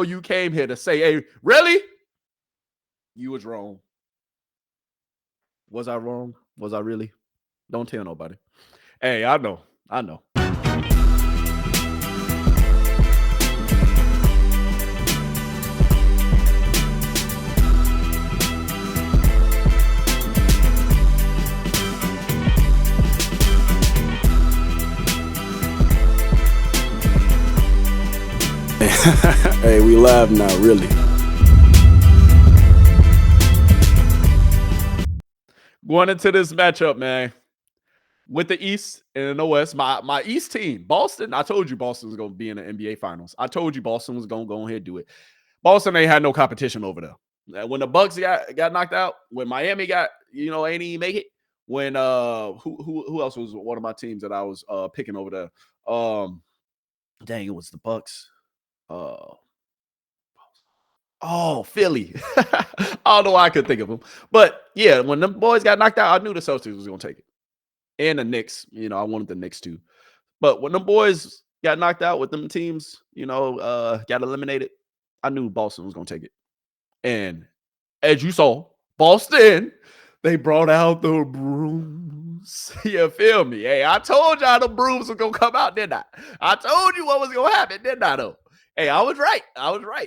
you came here to say, hey, really? You was wrong. Was I wrong? Was I really? Don't tell nobody. Hey, I know. Hey, we live now, really. Going into this matchup, man, with the East and the West, my East team, Boston. I told you Boston was going to be in the NBA Finals. I told you Boston was going to go ahead and do it. Boston ain't had no competition over there. When the Bucks got knocked out, when Miami got, ain't even make it. When who else was one of my teams that I was picking over there? Dang, it was the Bucks. Philly. I don't know why I could think of them. But yeah, when them boys got knocked out, I knew the Celtics was going to take it. And the Knicks, I wanted the Knicks too. But when them boys got knocked out with them teams, got eliminated, I knew Boston was going to take it. And as you saw, Boston, they brought out the brooms. You feel me? Hey, I told y'all the brooms were going to come out, didn't I? I told you what was going to happen, didn't I, though? Hey, I was right.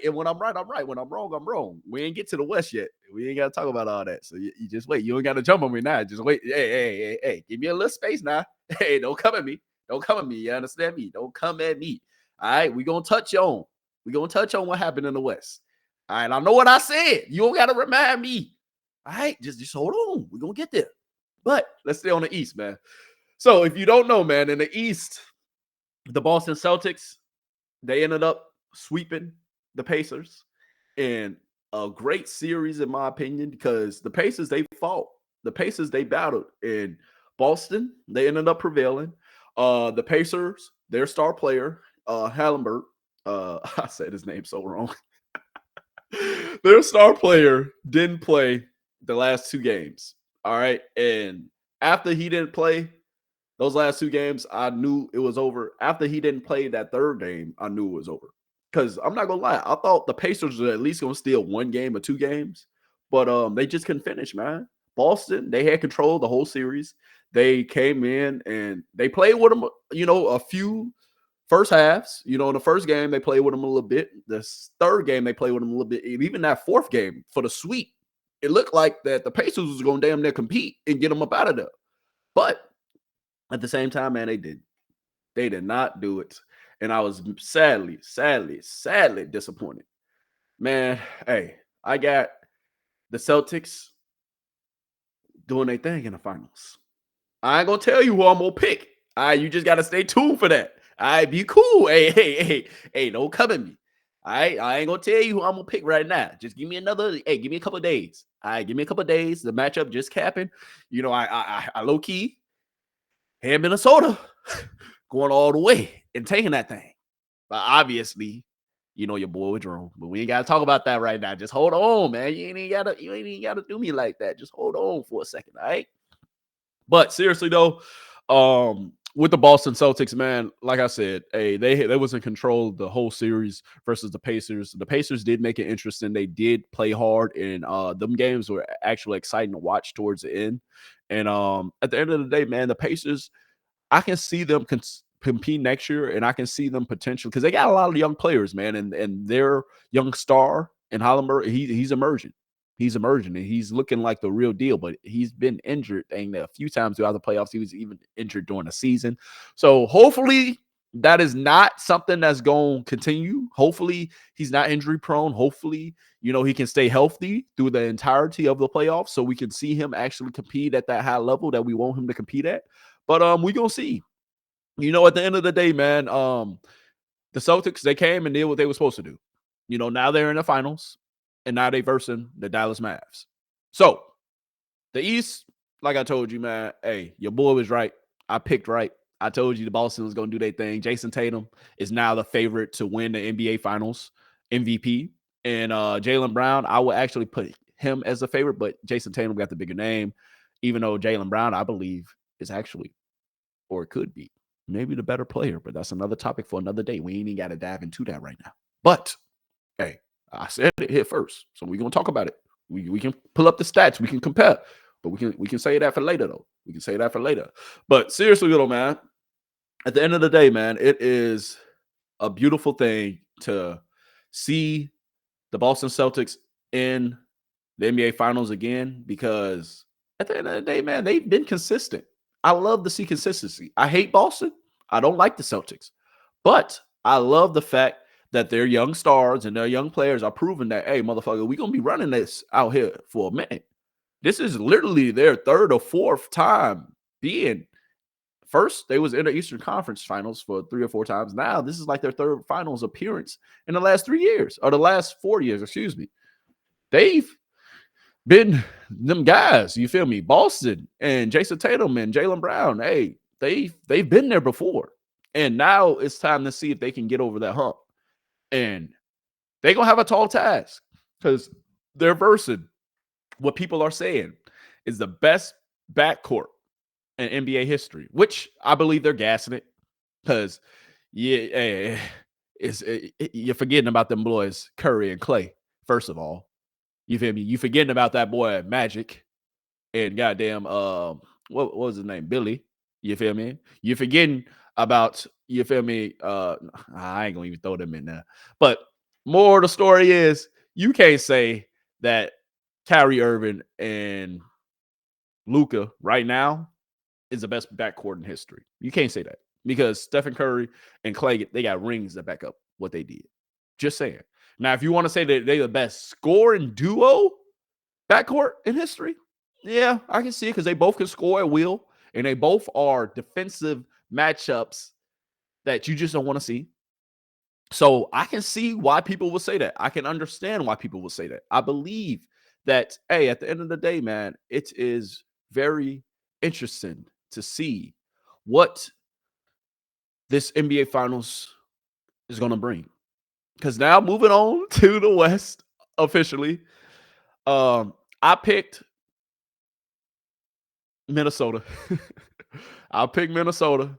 And when I'm right, I'm right. When I'm wrong, I'm wrong. We ain't get to the West yet. We ain't got to talk about all that. So you just wait. You ain't got to jump on me now. Just wait. Hey. Give me a little space now. Hey, don't come at me. Don't come at me. You understand me? Don't come at me. All right? We're going to touch on. We're going to touch on what happened in the West. All right? I know what I said. You don't got to remind me. All right? Just hold on. We're going to get there. But let's stay on the East, man. So if you don't know, man, in the East, the Boston Celtics, they ended up sweeping the Pacers in a great series, in my opinion, because the Pacers, they fought. The Pacers, they battled. In Boston, they ended up prevailing. The Pacers, their star player, Hallenberg, I said his name so wrong. Their star player didn't play the last two games. All right. And after he didn't play those last two games, I knew it was over. After he didn't play that third game, I knew it was over. Because I'm not going to lie, I thought the Pacers were at least going to steal one game or two games. But they just couldn't finish, man. Boston, they had control of the whole series. They came in and they played with them, a few first halves. In the first game, they played with them a little bit. The third game, they played with them a little bit. Even that fourth game for the sweep, it looked like that the Pacers was going to damn near compete and get them up out of there. But at the same time, man, they did not do it. And I was sadly disappointed. Man, hey, I got the Celtics doing their thing in the finals. I ain't going to tell you who I'm going to pick. All right, you just got to stay tuned for that. All right, be cool. Hey, don't come at me. All right, I ain't going to tell you who I'm going to pick right now. Just give me give me a couple of days. All right, give me a couple of days. The matchup just capping. I low-key had Minnesota going all the way and taking that thing. But obviously, your boy was wrong. But we ain't got to talk about that right now. Just hold on, man. You ain't gotta do me like that. Just hold on for a second, all right? But seriously though, with the Boston Celtics, man, like I said, hey, they was in control of the whole series versus the Pacers. The Pacers did make it interesting. They did play hard, and them games were actually exciting to watch towards the end. And at the end of the day, man, the Pacers, I can see them compete next year, and I can see them potential because they got a lot of young players, man, and their young star in Hallenberg, he's emerging. He's emerging, and he's looking like the real deal, but he's been injured a few times throughout the playoffs. He was even injured during the season. So hopefully that is not something that's going to continue. Hopefully he's not injury prone. Hopefully, he can stay healthy through the entirety of the playoffs so we can see him actually compete at that high level that we want him to compete at. But we're going to see. At the end of the day, man, the Celtics, they came and did what they were supposed to do. Now they're in the finals, and now they versing the Dallas Mavs. So, the East, like I told you, man, hey, your boy was right. I picked right. I told you the Boston was going to do their thing. Jason Tatum is now the favorite to win the NBA Finals MVP. And Jaylen Brown, I would actually put him as a favorite, but Jason Tatum got the bigger name, even though Jaylen Brown, I believe, is actually, or it could be, maybe the better player. But that's another topic for another day. We ain't even got to dive into that right now. But, hey, I said it here first, so we're gonna talk about it. We can pull up the stats, we can compare, but we can say that for later though. We can say that for later. But seriously, little man, at the end of the day, man, it is a beautiful thing to see the Boston Celtics in the NBA Finals again, because at the end of the day, man, they've been consistent. I love to see consistency. I hate Boston. I don't like the Celtics, but I love the fact that their young stars and their young players are proving that, hey, motherfucker, we're going to be running this out here for a minute. This is literally their third or fourth time being first. They was in the Eastern Conference Finals for 3 or 4 times. Now this is like their third finals appearance in the last 3 years, or the last 4 years, excuse me. They've been them guys, you feel me? Boston and Jason Tatum and Jaylen Brown, hey, they've been there before. And now it's time to see if they can get over that hump. And they're going to have a tall task, because they're versing what people are saying is the best backcourt in NBA history, which I believe they're gassing it, because you're forgetting about them boys Curry and Clay. First of all, you feel me? You forgetting about that boy Magic and goddamn what was his name, Billy? You feel me? You forgetting about, you feel me? I ain't gonna even throw them in there. But more of the story is, you can't say that Kyrie Irving and Luka right now is the best backcourt in history. You can't say that, because Stephen Curry and Clay, they got rings that back up what they did. Just saying. Now, if you want to say that they're the best scoring duo backcourt in history, yeah, I can see it, because they both can score at will, and they both are defensive matchups that you just don't want to see. So I can see why people will say that. I can understand why people will say that. I believe that, hey, at the end of the day, man, it is very interesting to see what this NBA Finals is going to bring. Because now, moving on to the West officially, I picked Minnesota. I picked Minnesota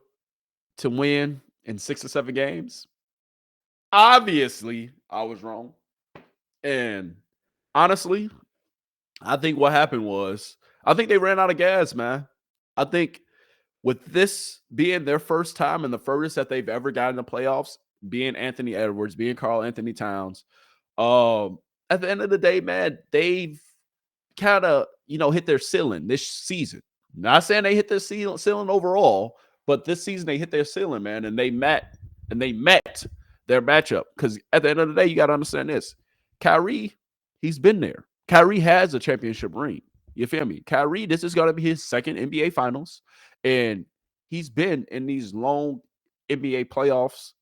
to win in 6 or 7 games. Obviously, I was wrong. And honestly, I think what happened was, I think they ran out of gas, man. I think with this being their first time and the furthest that they've ever gotten in the playoffs, being Anthony Edwards, being Karl Anthony Towns, at the end of the day, man, they've kind of, hit their ceiling this season. Not saying they hit their ceiling overall, but this season they hit their ceiling, man, and they met their matchup. Because at the end of the day, you got to understand this. Kyrie, he's been there. Kyrie has a championship ring. You feel me? Kyrie, this is going to be his second NBA Finals, and he's been in these long NBA playoffs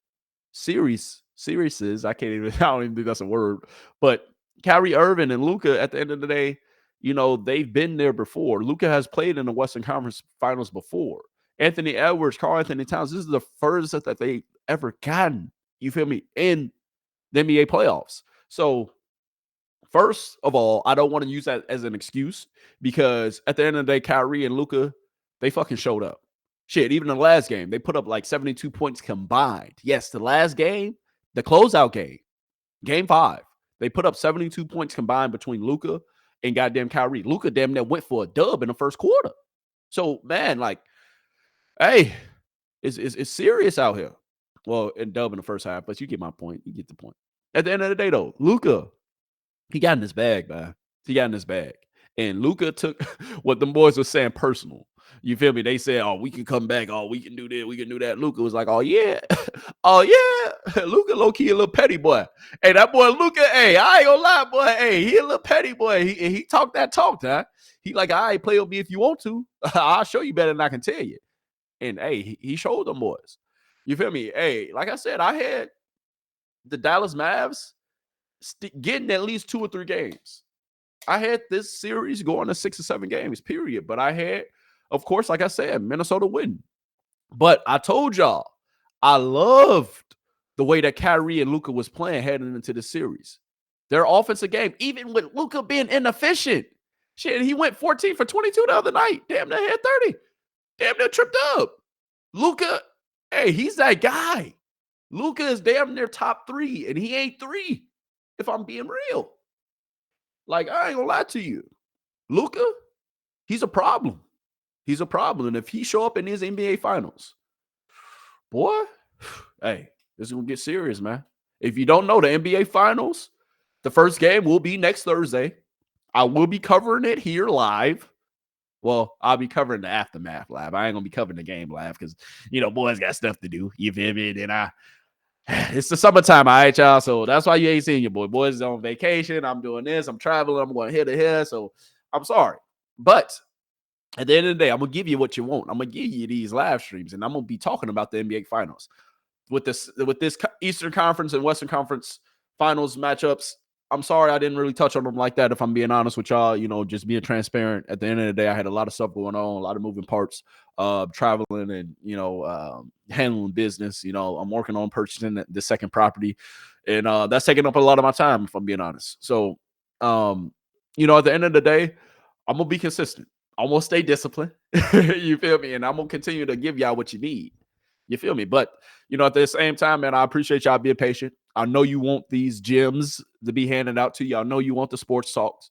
series. I don't even think that's a word. But Kyrie Irving and Luka, at the end of the day, they've been there before. Luka has played in the Western Conference Finals before. Anthony Edwards, Karl Anthony Towns, this is the furthest that they ever gotten, you feel me, in the NBA playoffs. So, first of all, I don't want to use that as an excuse, because at the end of the day, Kyrie and Luka, they fucking showed up. Shit, even in the last game, they put up like 72 points combined. Yes, the last game, the closeout game, game 5, they put up 72 points combined between Luka and goddamn Kyrie. Luka damn near went for a dub in the first quarter. So, man, like, hey, it's serious out here. Well, in dub in the first half, but you get my point. You get the point. At the end of the day, though, Luka, he got in his bag, man. He got in his bag. And Luka took what them boys were saying personal. You feel me? They said, oh, we can come back. Oh, we can do this. We can do that. Luka was like, oh, yeah. Oh, yeah. Luka low-key a little petty boy. Hey, that boy Luka, hey, I ain't gonna lie, boy. Hey, he a little petty boy. He talked that talk, huh? He like, all right, play with me if you want to. I'll show you better than I can tell you. And, hey, he showed them boys. You feel me? Hey, like I said, I had the Dallas Mavs getting at least 2 or 3 games. I had this series going to 6 or 7 games, period. But I had, of course, like I said, Minnesota win. But I told y'all, I loved the way that Kyrie and Luka was playing heading into the series. Their offensive game, even with Luka being inefficient. Shit, he went 14 for 22 the other night. Damn near had 30. Damn near tripped up. Luka, hey, he's that guy. Luka is damn near top 3, and he ain't 3. if I'm being real. Like, I ain't gonna lie to you. Luka, he's a problem. He's a problem. And if he show up in these NBA finals, boy, hey, this is gonna get serious, man. If you don't know, the NBA finals, the first game will be next Thursday. I will be covering it here live. Well, I'll be covering the aftermath live. I ain't gonna be covering the game live because boys got stuff to do. You feel me? And it's the summertime, all right, y'all. So that's why you ain't seeing your boy. Boys is on vacation. I'm doing this. I'm traveling. I'm going here to here. So I'm sorry, but at the end of the day, I'm gonna give you what you want. I'm gonna give you these live streams, and I'm gonna be talking about the NBA finals with this Eastern Conference and Western Conference finals matchups. I'm sorry I didn't really touch on them like that. If I'm being honest with y'all, just being transparent. At the end of the day, I had a lot of stuff going on, a lot of moving parts, traveling and handling business. I'm working on purchasing the second property, and that's taking up a lot of my time. If I'm being honest, so at the end of the day, I'm gonna be consistent. I'm gonna stay disciplined. You feel me? And I'm gonna continue to give y'all what you need. You feel me? But at the same time, man, I appreciate y'all being patient. I know you want these gems to be handed out to you. I know you want the sports talks.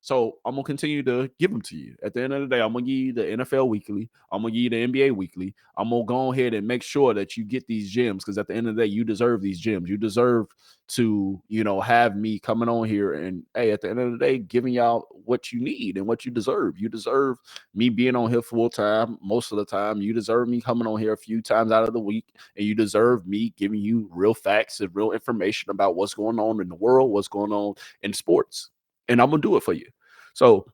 So I'm gonna continue to give them to you. At the end of the day, I'm gonna give you the NFL weekly. I'm gonna give you the NBA weekly. I'm gonna go ahead and make sure that you get these gems because at the end of the day, you deserve these gems. You deserve to, have me coming on here and hey, at the end of the day, giving y'all what you need and what you deserve. You deserve me being on here full time most of the time. You deserve me coming on here a few times out of the week, and you deserve me giving you real facts and real information about what's going on in the world, what's going on in sports. And I'm gonna do it for you. So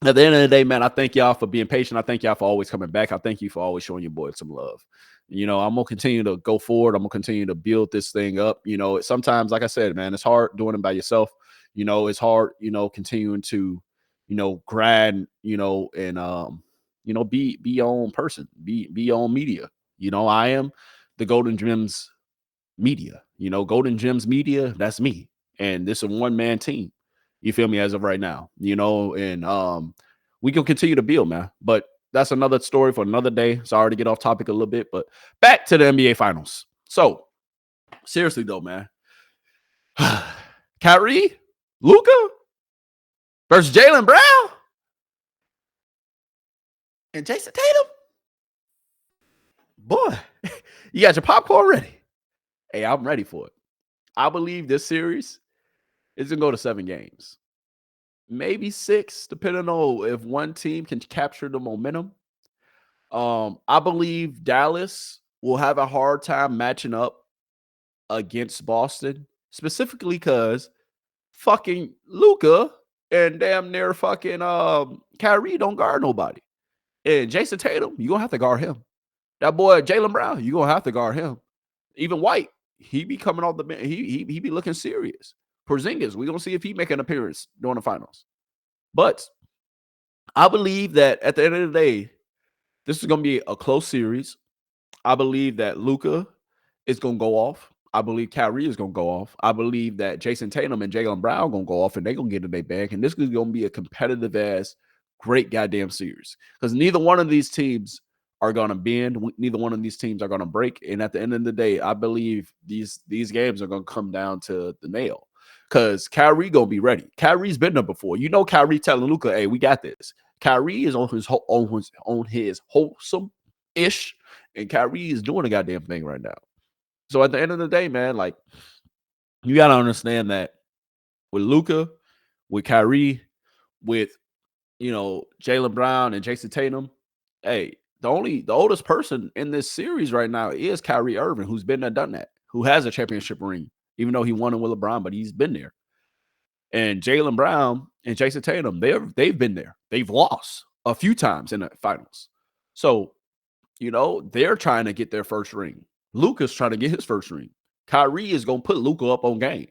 at the end of the day, man, I thank y'all for being patient. I thank y'all for always coming back. I thank you for always showing your boy some love. I'm gonna continue to go forward. I'm gonna continue to build this thing up. Sometimes, like I said, man, it's hard doing it by yourself. It's hard, continuing to, grind, and be your own person, be your own media. I am the Golden Gems media. Golden Gems media, that's me. And this is a one-man team. You feel me? As of right now, and we can continue to build, man. But that's another story for another day. Sorry to get off topic a little bit, but back to the NBA finals. So seriously though, man. Kyrie, Luka versus Jaylen Brown and Jason Tatum. Boy, you got your popcorn ready. Hey, I'm ready for it. I believe this series is gonna go to 7 games. Maybe 6, depending on if one team can capture the momentum. I believe Dallas will have a hard time matching up against Boston, specifically because fucking Luka and damn near fucking Kyrie don't guard nobody. And Jason Tatum, you're gonna have to guard him. That boy Jaylen Brown, you're gonna have to guard him. Even White, he be coming off the bench. He be looking serious. Porzingis, we're gonna see if he make an appearance during the finals. But I believe that at the end of the day, this is going to be a close series. I believe that Luka is going to go off. I believe Kyrie is going to go off. I believe that Jason Tatum and Jaylen Brown going to go off, and they're going to get in their bag. And this is going to be a competitive-ass, great goddamn series. Because neither one of these teams are going to bend. Neither one of these teams are going to break. And at the end of the day, I believe these games are going to come down to the nail. Because Kyrie going to be ready. Kyrie's been there before. Kyrie telling Luka, hey, we got this. Kyrie is on his wholesome-ish, and Kyrie is doing the goddamn thing right now. So at the end of the day, man, like, you got to understand that with Luka, with Kyrie, with, Jaylen Brown and Jason Tatum, hey, the oldest person in this series right now is Kyrie Irving, who's been there, done that, who has a championship ring, even though he won it with LeBron, but he's been there. And Jaylen Brown and Jason Tatum, they've been there. They've lost a few times in the finals. So, they're trying to get their first ring. Luka's trying to get his first ring. Kyrie is going to put Luka up on game.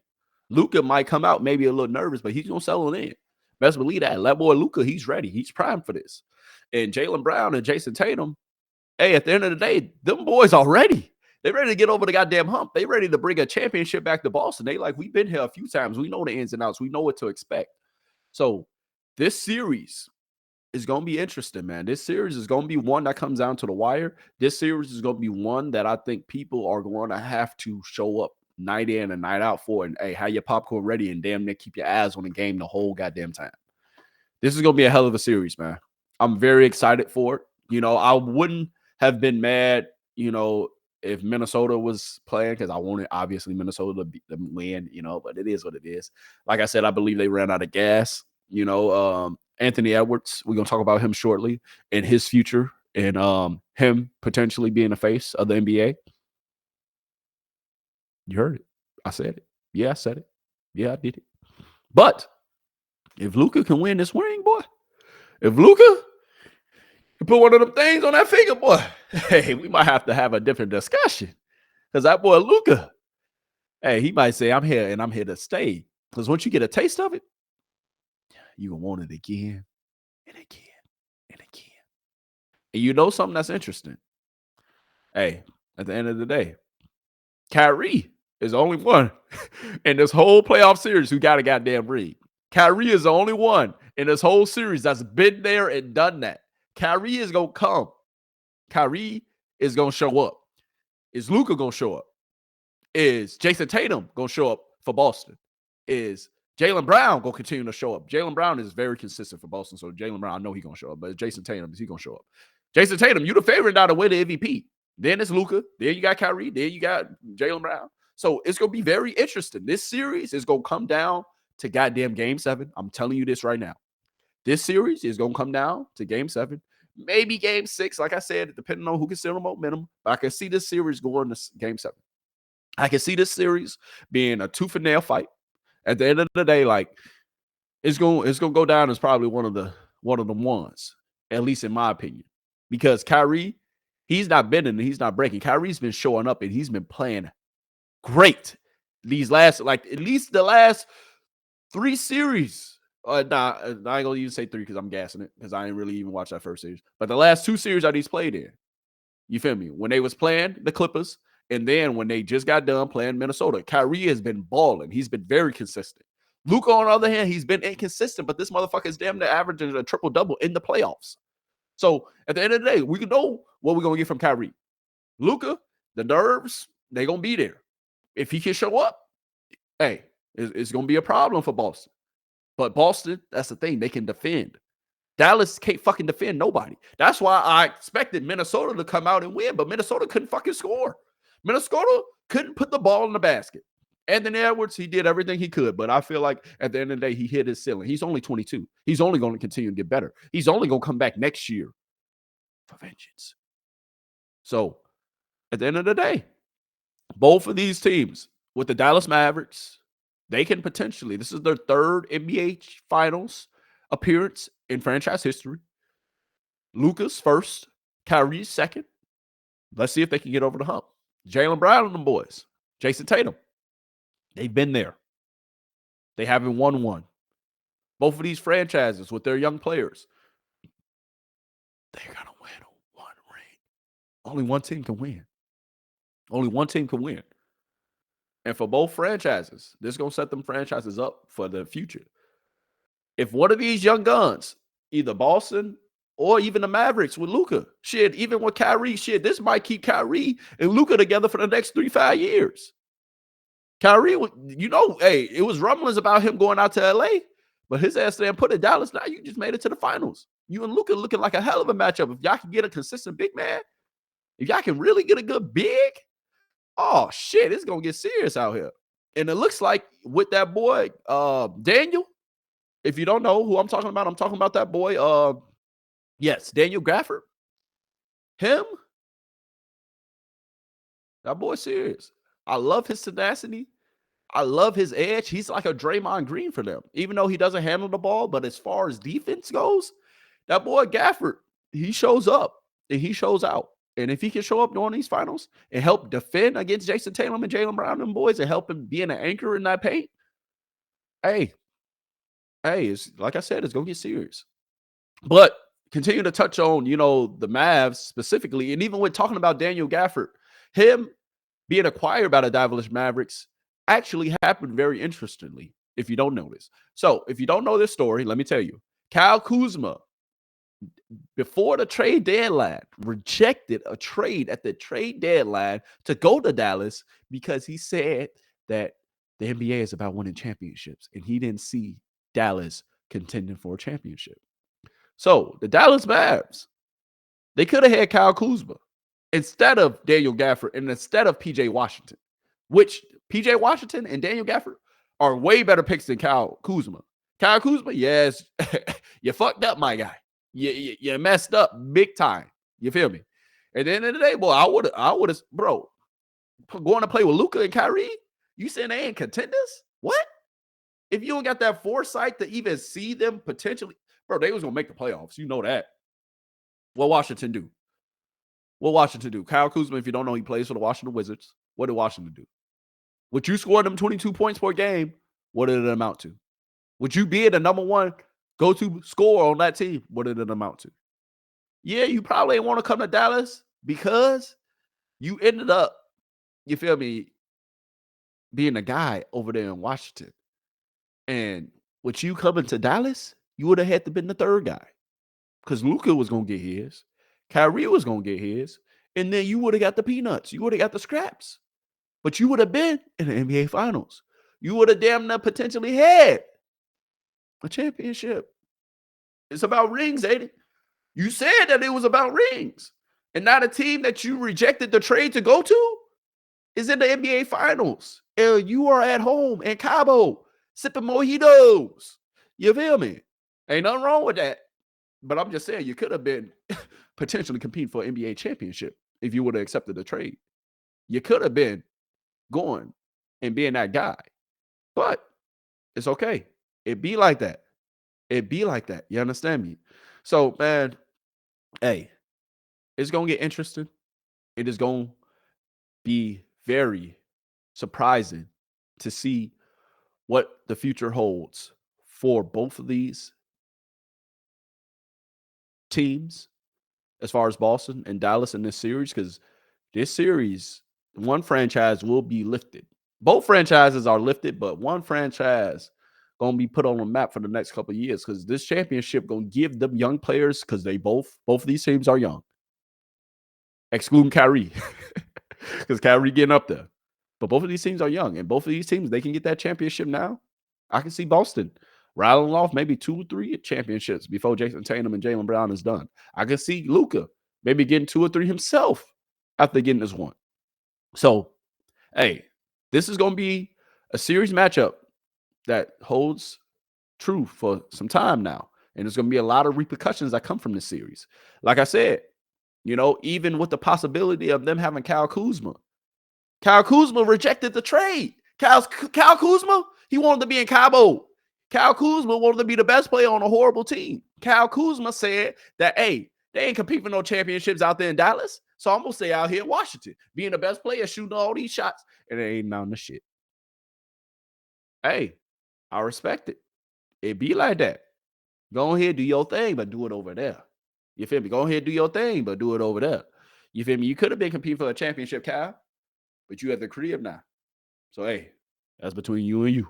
Luka might come out maybe a little nervous, but he's going to settle in. Best believe that. That boy Luka, he's ready. He's primed for this. And Jaylen Brown and Jason Tatum, hey, at the end of the day, them boys are ready. They ready to get over the goddamn hump. They ready to bring a championship back to Boston. They like, we've been here a few times. We know the ins and outs. We know what to expect. So this series is going to be interesting, man. This series is going to be one that comes down to the wire. This series is going to be one that I think people are going to have to show up night in and night out for. And hey, have your popcorn ready and damn near keep your eyes on the game the whole goddamn time. This is gonna be a hell of a series, man. I'm very excited for it. You know, I wouldn't have been mad, you know, if Minnesota was playing, because I wanted obviously Minnesota to win, you know, but it is what it is. Like I said, I believe they ran out of gas. You know, Anthony Edwards, we're gonna talk about him shortly and his future and him potentially being the face of the NBA. You heard it. I said it. Yeah, I said it. Yeah, I did it. But if Luka can win this ring, boy, if Luka can put one of them things on that finger, boy, hey, we might have to have a different discussion. Because that boy Luka, hey, he might say, I'm here and I'm here to stay. Because once you get a taste of it, you're going to want it again and again and again. And you know something that's interesting? Hey, at the end of the day, Kyrie is the only one in this whole playoff series who got a goddamn ring. Kyrie is the only one in this whole series that's been there and done that. Kyrie is going to come. Kyrie is going to show up. Is Luka going to show up? Is Jason Tatum going to show up for Boston? Is Jaylen Brown going to continue to show up? Jaylen Brown is very consistent for Boston, so Jaylen Brown, I know he's going to show up. But Jason Tatum, is he going to show up? Jason Tatum, you the favorite now to win the MVP. Then it's Luka. Then you got Kyrie. Then you got Jaylen Brown. So it's going to be very interesting. This series is going to come down to goddamn Game 7. I'm telling you this right now. This series is going to come down to Game 7. Maybe Game 6, like I said, depending on who can send the momentum. But I can see this series going to Game 7. I can see this series being a tooth-and-nail fight. At the end of the day, like it's going to go down as probably one of the ones, at least in my opinion, because Kyrie, he's not bending and he's not breaking. Kyrie's been showing up and he's been playing great these last, like at least the last 3 series. I ain't gonna even say 3 because I'm gassing it because I ain't really even watched that first series. But the last 2 series that he's played in, you feel me? When they was playing the Clippers, and then when they just got done playing Minnesota, Kyrie has been balling. He's been very consistent. Luka, on the other hand, he's been inconsistent, but this motherfucker is damn near averaging a triple-double in the playoffs. So at the end of the day, we can know what we're going to get from Kyrie. Luka, the nerves, they're going to be there. If he can show up, hey, it's going to be a problem for Boston. But Boston, that's the thing. They can defend. Dallas can't fucking defend nobody. That's why I expected Minnesota to come out and win, but Minnesota couldn't fucking score. Minnesota couldn't put the ball in the basket. Anthony Edwards, he did everything he could, but I feel like at the end of the day, he hit his ceiling. He's only 22. He's only going to continue to get better. He's only going to come back next year for vengeance. So at the end of the day, both of these teams with the Dallas Mavericks, they can potentially, this is their 3rd NBA Finals appearance in franchise history. Luka's 1st, Kyrie's 2nd. Let's see if they can get over the hump. Jaylen Brown and them boys, Jason Tatum, they've been there. They haven't won one. Both of these franchises with their young players, they're going to win one ring. Only one team can win. Only one team can win. And for both franchises, this is going to set them franchises up for the future. If one of these young guns, either Boston or even the Mavericks with Luka, shit, even with Kyrie, shit, this might keep Kyrie and Luka together for the next 3-5 years. Kyrie, you know, hey, it was rumblings about him going out to LA, but his ass there put in Dallas. Now you just made it to the finals. You and Luka looking like a hell of a matchup. If y'all can get a consistent big man, if y'all can really get a good big, oh shit, it's gonna get serious out here. And it looks like with that boy, Daniel. If you don't know who I'm talking about that boy. Yes, Daniel Gafford. Him, that boy serious. I love his tenacity. I love his edge. He's like a Draymond Green for them, even though he doesn't handle the ball. But as far as defense goes, that boy Gafford, he shows up and he shows out. And if he can show up during these finals and help defend against Jason Tatum and Jaylen Brown and boys and help him be an anchor in that paint, hey, it's like I said, it's going to get serious. But continue to touch on, you know, the Mavs specifically, and even when talking about Daniel Gafford, him being acquired by the Dallas Mavericks actually happened very interestingly, if you don't know this. So if you don't know this story, let me tell you. Kyle Kuzma, before the trade deadline, rejected a trade at the trade deadline to go to Dallas because he said that the NBA is about winning championships, and he didn't see Dallas contending for a championship. So the Dallas Mavs, they could have had Kyle Kuzma instead of Daniel Gafford and instead of PJ Washington, which PJ Washington and Daniel Gafford are way better picks than Kyle Kuzma. Kyle Kuzma, yes, you fucked up, my guy. You messed up big time. You feel me? At the end of the day, boy, I would have, bro, going to play with Luka and Kyrie. You saying they ain't contenders? What? If you don't got that foresight to even see them potentially, bro, they was gonna make the playoffs. You know that. What Washington do? What Washington do? Kyle Kuzma, if you don't know, he plays for the Washington Wizards. What did Washington do? Would you score them 22 points per game? What did it amount to? Would you be the number one go-to scorer on that team? What did it amount to? Yeah, you probably want to come to Dallas because you ended up, you feel me, being a guy over there in Washington. And with you coming to Dallas, you would have had to been the third guy because Luka was going to get his. Kyrie was going to get his. And then you would have got the peanuts. You would have got the scraps. But you would have been in the NBA Finals. You would have damn near potentially had a championship. It's about rings, ain't it? You said that it was about rings. And now the team that you rejected the trade to go to is in the NBA Finals. And you are at home in Cabo sipping mojitos. You feel me? Ain't nothing wrong with that. But I'm just saying you could have been potentially competing for an NBA championship if you would have accepted the trade. You could have been going and being that guy. But it's okay. It be like that. It be like that. You understand me? So, man, hey, it's going to get interesting. It is going to be very surprising to see what the future holds for both of these teams as far as Boston and Dallas in this series, because this series, one franchise will be lifted. Both franchises are lifted, but one franchise going to be put on the map for the next couple of years because this championship going to give them young players because they both of these teams are young. Excluding Kyrie because Kyrie getting up there. But both of these teams are young, and both of these teams, they can get that championship now. I can see Boston rattling off maybe 2 or 3 championships before Jason Tatum and Jaylen Brown is done. I can see Luka maybe getting 2 or 3 himself after getting this one. So, hey, this is going to be a series matchup that holds true for some time now. And there's going to be a lot of repercussions that come from this series. Like I said, you know, even with the possibility of them having Kyle Kuzma rejected the trade. Kyle Kuzma, he wanted to be in Cabo. Kyle Kuzma wanted to be the best player on a horrible team. Kyle Kuzma said that, hey, they ain't competing for no championships out there in Dallas, so I'm going to stay out here in Washington, being the best player, shooting all these shots, and it ain't none of the shit. Hey, I respect it. It be like that. Go ahead, do your thing, but do it over there. You feel me? Go ahead, do your thing, but do it over there. You feel me? You could have been competing for a championship, Kyle, but you at the crib now. So, hey, that's between you and you.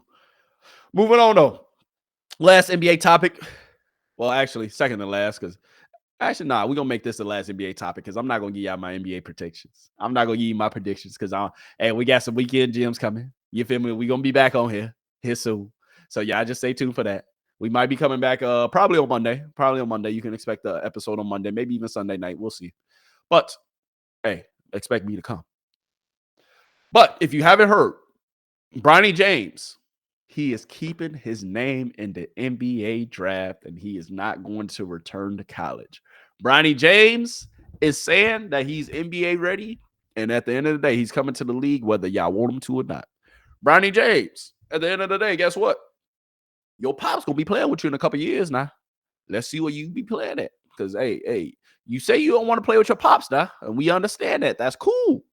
Moving on, though. Last NBA topic. Well, actually, second to last, because we're going to make this the last NBA topic because I'm not going to give y'all my NBA predictions. I'm not going to give you my predictions because we got some weekend gyms coming. You feel me? We're going to be back on here soon. So, y'all just stay tuned for that. We might be coming back probably on Monday. You can expect the episode on Monday, maybe even Sunday night. We'll see. But, hey, expect me to come. But if you haven't heard, Bronny James, he is keeping his name in the NBA draft, and he is not going to return to college. Bronny James is saying that he's NBA ready, and at the end of the day, he's coming to the league whether y'all want him to or not. Bronny James, at the end of the day, guess what? Your pop's going to be playing with you in a couple years now. Let's see where you be playing at. Because, hey, you say you don't want to play with your pops now, and we understand that. That's cool.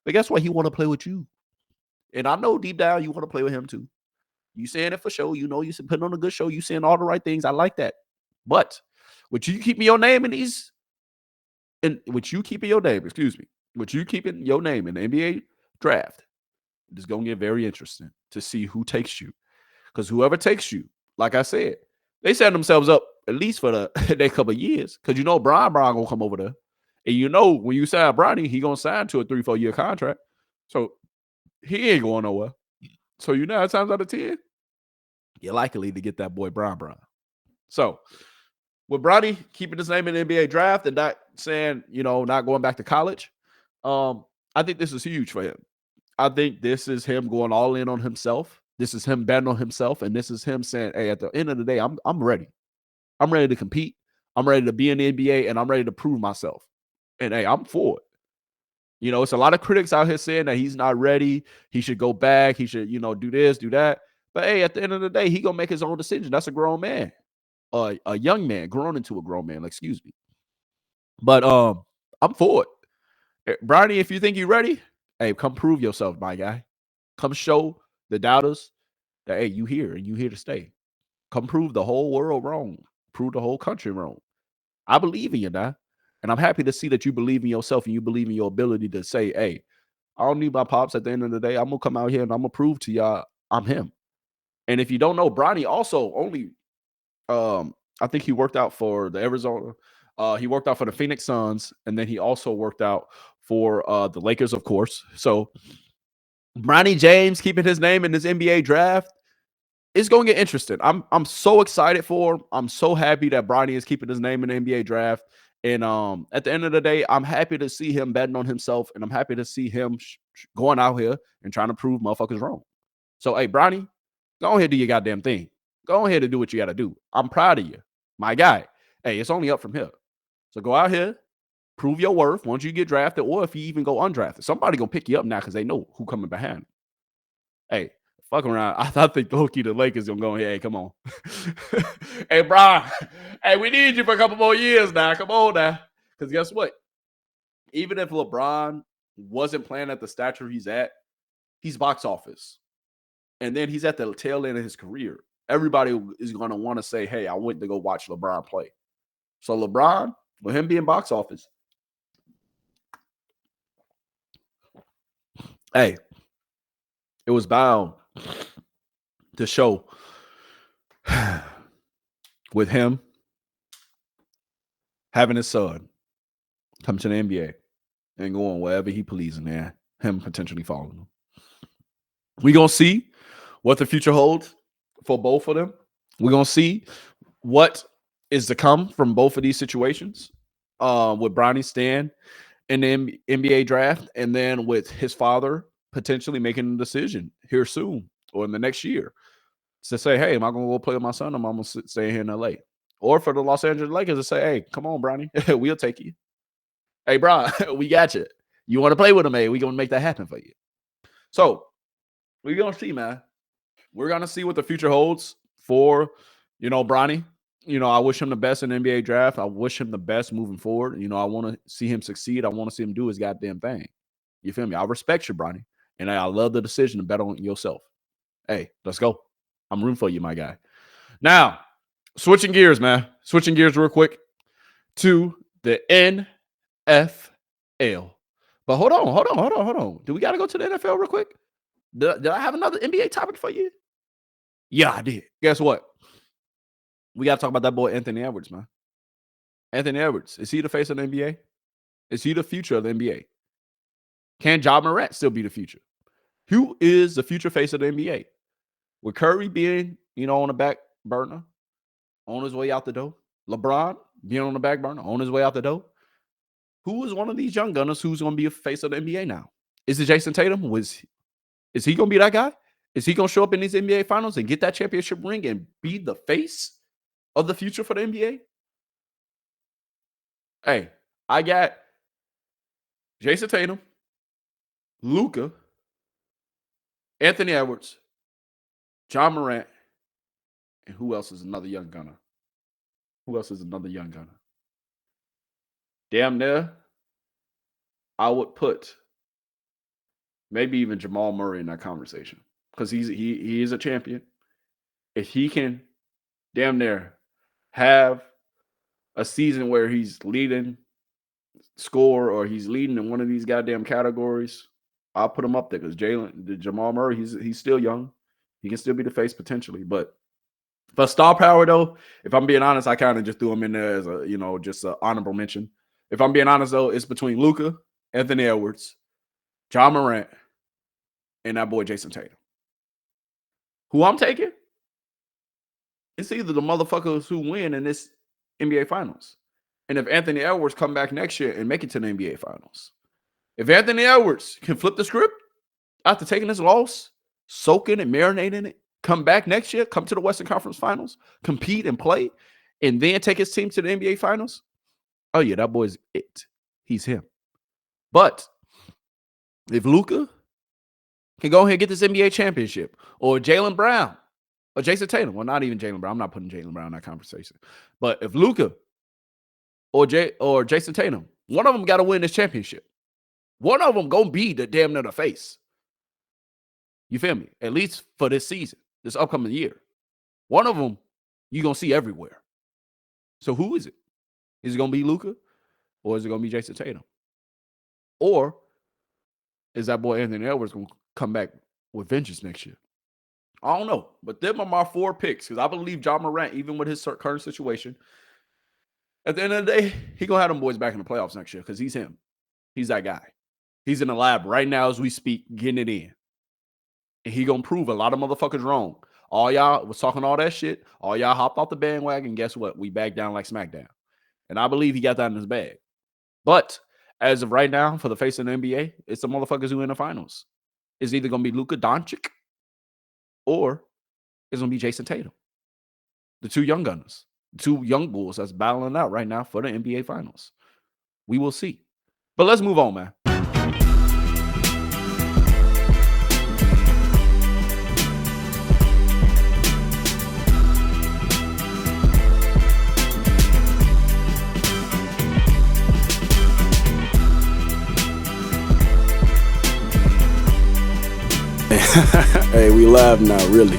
But guess what? He want to play with you. And I know deep down you want to play with him too. You saying it for show. You know, you putting on a good show. You saying all the right things. I like that. But would you keep your name in these? And would you keeping your name? Excuse me. Would you keeping your name in the NBA draft? It's going to get very interesting to see who takes you. Because whoever takes you, like I said, they set themselves up at least for the next couple of years. Because you know Brown going to come over there. And you know when you sign Bronny, he going to sign to a 3-4 year contract. So he ain't going nowhere. So 9 times out of 10, you're likely to get that boy Bron. So with Bronny keeping his name in the NBA draft and not saying, not going back to college, I think this is huge for him. I think this is him going all in on himself. This is him betting on himself. And this is him saying, hey, at the end of the day, I'm ready. I'm ready to compete. I'm ready to be in the NBA, and I'm ready to prove myself. And hey, I'm for it. It's a lot of critics out here saying that he's not ready. He should go back. He should, do this, do that. But hey, at the end of the day, he gonna make his own decision. That's a grown man, a young man, grown into a grown man. Excuse me. But I'm for it. Bronny, if you think you're ready, hey, come prove yourself, my guy. Come show the doubters that hey, you here and you here to stay. Come prove the whole world wrong. Prove the whole country wrong. I believe in you now. And I'm happy to see that you believe in yourself and you believe in your ability to say, hey, I don't need my pops at the end of the day. I'm going to come out here and I'm going to prove to y'all I'm him. And if you don't know, Bronny also only, I think he worked out for the Arizona. He worked out for the Phoenix Suns. And then he also worked out for the Lakers, of course. So Bronny James keeping his name in this NBA draft. It's going to get interesting. I'm so excited for him. I'm so happy that Bronny is keeping his name in the NBA draft. And at the end of the day, I'm happy to see him betting on himself, and I'm happy to see him going out here and trying to prove motherfuckers wrong. So, hey, Bronny, go ahead and do your goddamn thing. Go ahead and do what you got to do. I'm proud of you, my guy. Hey, it's only up from here. So go out here, prove your worth once you get drafted, or if you even go undrafted. Somebody going to pick you up now because they know who coming behind him. Hey, fuck around. I think low-key the Lakers gonna go, hey, come on. Hey, Bron. Hey, we need you for a couple more years now. Come on now. Because guess what? Even if LeBron wasn't playing at the stature he's at, he's box office. And then he's at the tail end of his career. Everybody is going to want to say, hey, I went to go watch LeBron play. So LeBron, with him being box office, hey, it was bound to show with him having his son come to the NBA and going wherever he pleases, man, him potentially following him. We're going to see what the future holds for both of them. We're going to see what is to come from both of these situations with Bronny staying in the NBA draft and then with his father potentially making a decision here soon or in the next year to say, hey, am I going to go play with my son or am I going to stay here in LA? Or for the Los Angeles Lakers to say, hey, come on, Bronny, we'll take you. Hey, bro, we got you. You want to play with him, hey, we're going to make that happen for you. So we're going to see, man. We're going to see what the future holds for, Bronny. I wish him the best in the NBA draft. I wish him the best moving forward. I want to see him succeed. I want to see him do his goddamn thing. You feel me? I respect you, Bronny. And I love the decision to bet on yourself. Hey, let's go. I'm rooting for you, my guy. Now, switching gears, man. Switching gears real quick to the NFL. But hold on. Do we got to go to the NFL real quick? Did I have another NBA topic for you? Yeah, I did. Guess what? We got to talk about that boy Anthony Edwards, man. Anthony Edwards. Is he the face of the NBA? Is he the future of the NBA? Can Ja Morant still be the future? Who is the future face of the NBA? With Curry being, on the back burner, on his way out the door. LeBron being on the back burner, on his way out the door. Who is one of these young gunners who's going to be a face of the NBA now? Is it Jason Tatum? Is he going to be that guy? Is he going to show up in these NBA finals and get that championship ring and be the face of the future for the NBA? Hey, I got Jason Tatum, Luka, Anthony Edwards, Ja Morant, and who else is another young gunner? Damn near, I would put maybe even Jamal Murray in that conversation because he is a champion. If he can damn near have a season where he's leading score or he's leading in one of these goddamn categories, I'll put him up there because Jamal Murray, he's still young. He can still be the face potentially. But for star power, though, if I'm being honest, I kind of just threw him in there as a, just an honorable mention. If I'm being honest, though, it's between Luka, Anthony Edwards, Ja Morant, and that boy Jason Tatum. Who I'm taking? It's either the motherfuckers who win in this NBA Finals. And if Anthony Edwards come back next year and make it to the NBA Finals. If Anthony Edwards can flip the script after taking this loss, soaking and marinating it, come back next year, come to the Western Conference Finals, compete and play, and then take his team to the NBA Finals, oh yeah, that boy's it. He's him. But if Luka can go ahead and get this NBA championship, or Jaylen Brown, or Jason Tatum, well, not even Jaylen Brown. I'm not putting Jaylen Brown in that conversation. But if Luka or Jason Tatum, one of them got to win this championship. One of them gonna be the damn near the face. You feel me? At least for this season, this upcoming year. One of them you're gonna see everywhere. So who is it? Is it gonna be Luka, or is it gonna be Jason Tatum? Or is that boy Anthony Edwards gonna come back with vengeance next year? I don't know. But them are my 4 picks, because I believe Ja Morant, even with his current situation, at the end of the day, he gonna have them boys back in the playoffs next year, because he's him. He's that guy. He's in the lab right now as we speak, getting it in. And he gonna prove a lot of motherfuckers wrong. All y'all was talking all that shit. All y'all hopped off the bandwagon. Guess what? We back down like SmackDown. And I believe he got that in his bag. But as of right now, for the face of the NBA, it's the motherfuckers who in the finals. It's either gonna be Luka Doncic, or it's gonna be Jason Tatum. The 2 young gunners. The 2 young bulls that's battling out right now for the NBA Finals. We will see. But let's move on, man. Hey, we live now, really.